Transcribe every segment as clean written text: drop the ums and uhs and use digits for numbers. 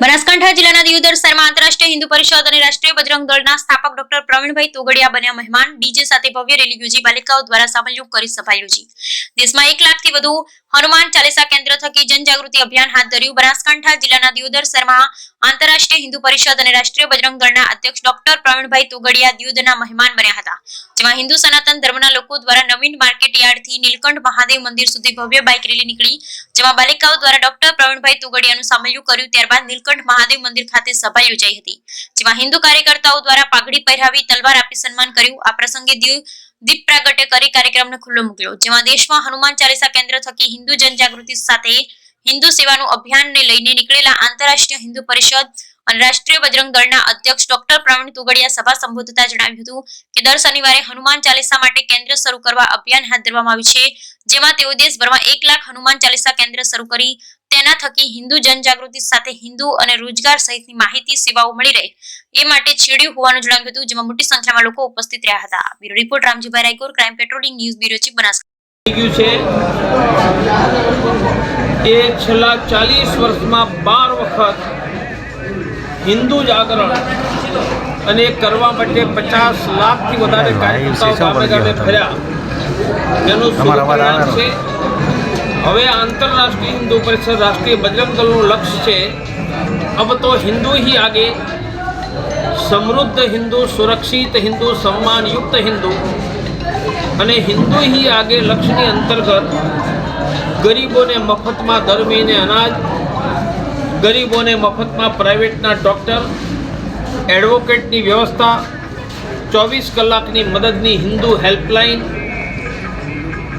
બનાસકાંઠા જિલ્લાના દિયોદર શહેરમાં આંતરરાષ્ટ્રીય હિન્દુ પરિષદ અને રાષ્ટ્રીય બજરંગ દળના સ્થાપક ડોક્ટર પ્રવીણભાઈ તોગડિયા બન્યા મહેમાન। ડીજે સાથે ભવ્ય રેલી યોજી બાલિકાઓ દ્વારા સામૂહિક કરી સભા યોજી। દેશમાં 1 લાખથી વધુ હનુમાન ચાલીસા કેન્દ્ર થકી જનજાગૃતિ અભિયાન હાથ ધર્યું। બનાસકાંઠા જિલ્લાના દિયોદર શહેરમાં આંતરરાષ્ટ્રીય હિન્દુ પરિષદ અને રાષ્ટ્રીય બજરંગ દળના અધ્યક્ષ ડોક્ટર પ્રવીણભાઈ તોગડિયા દિયોદરના મહેમાન બન્યા હતા, જેમાં હિન્દુ સનાતન ધર્મના લોકો દ્વારા નવીન માર્કેટ યાર્ડથી નીલકંઠ મહાદેવ મંદિર સુધી ભવ્ય બાઇક રેલી નીકળી, જેમાં બાલિકાઓ દ્વારા ડોક્ટર પ્રવીણભાઈ તોગડિયાનું સામૈયું કર્યું। ત્યારબાદ નીલકંઠ મહાદેવ મંદિર ખાતે સભા યોજાઈ હતી, જેમાં હિન્દુ કાર્યકર્તાઓ દ્વારા પાઘડી પહેરાવી તલવાર આપી સન્માન કર્યું। આ પ્રસંગે દીપ પ્રાગટ્ય કરી કાર્યક્રમને ખુલ્લો મૂક્યો, જેમાં દેશમાં હનુમાન ચાલીસા કેન્દ્ર થકી હિન્દુ જનજાગૃતિ સાથે હિન્દુ સેવાનું અભિયાનને લઈને નીકળેલા આંતરરાષ્ટ્રીય હિન્દુ પરિષદ અને રાષ્ટ્રીય બજરંગ દળના અધ્યક્ષ ડોક્ટર પ્રવીણ તોગડિયા સભા સંબોધતા જણાવ્યું હતું કે દર શનિવારે હનુમાન ચાલીસા માટે કેન્દ્ર શરૂ કરવા અભિયાન હાથ ધરવામાં આવ્યું છે, જેમાં તેઓ દેશભરમાં 1 લાખ હનુમાન ચાલીસા કેન્દ્ર શરૂ કરી તેના થકી હિન્દુ જનજાગૃતિ સાથે હિન્દુ અને રોજગાર સહિતની માહિતી સેવાઓ મળી રહે એ માટે છેડ્યું હોવાનું જણાવ્યું હતું, જેમાં મોટી સંખ્યામાં લોકો ઉપસ્થિત રહ્યા હતા। Bureau report Ramjibhai Raykor, crime patrolling news bureau chief, Banaskantha. એ છેલ્લા 40 વર્ષમાં 12 વખત હિન્દુ જાગરણ અને કરવા માટે 50 લાખથી વધારે કાર્યકર્તાઓ ગામે ગામે ફર્યા, તેનું પરિણામ છે। હવે આંતરરાષ્ટ્રીય हिंदू परिषद राष्ट्रीय बजरंग दल लक्ष्य है अब तो हिंदू ही आगे, समृद्ध हिंदू, सुरक्षित हिंदू, सम्मान युक्त हिंदू અને हिंदू ही आगे लक्ष्य अंतर्गत गरीबों ने मफत में दर महीने अनाज, गरीबों ने मफत में प्राइवेट डॉक्टर, एडवोकेट की व्यवस्था, 24 कलाक की मददनी हिंदू हेल्पलाइन,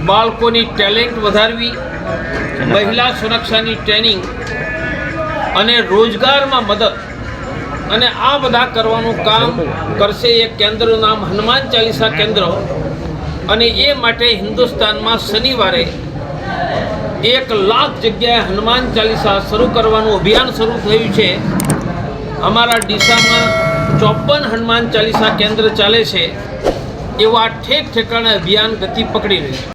बाळकोनी टेलेंट वधारवी, महिला सुरक्षा की ट्रेनिंग अने रोजगार में मदद अने आ बधा करवानुं काम करशे। एक केंद्र नाम हनुमान चालीसा केंद्र अने ए माटे हिंदुस्तान में शनिवारे 1 लाख जग्याए हनुमान चालीसा शुरू करवानुं अभियान शुरू थयुं छे। अमारा डीसा में 54 हनुमान चालीसा केंद्र चाले छे, एवा ठेक ठेकाणे अभियान गति पकड़ी रह्युं छे।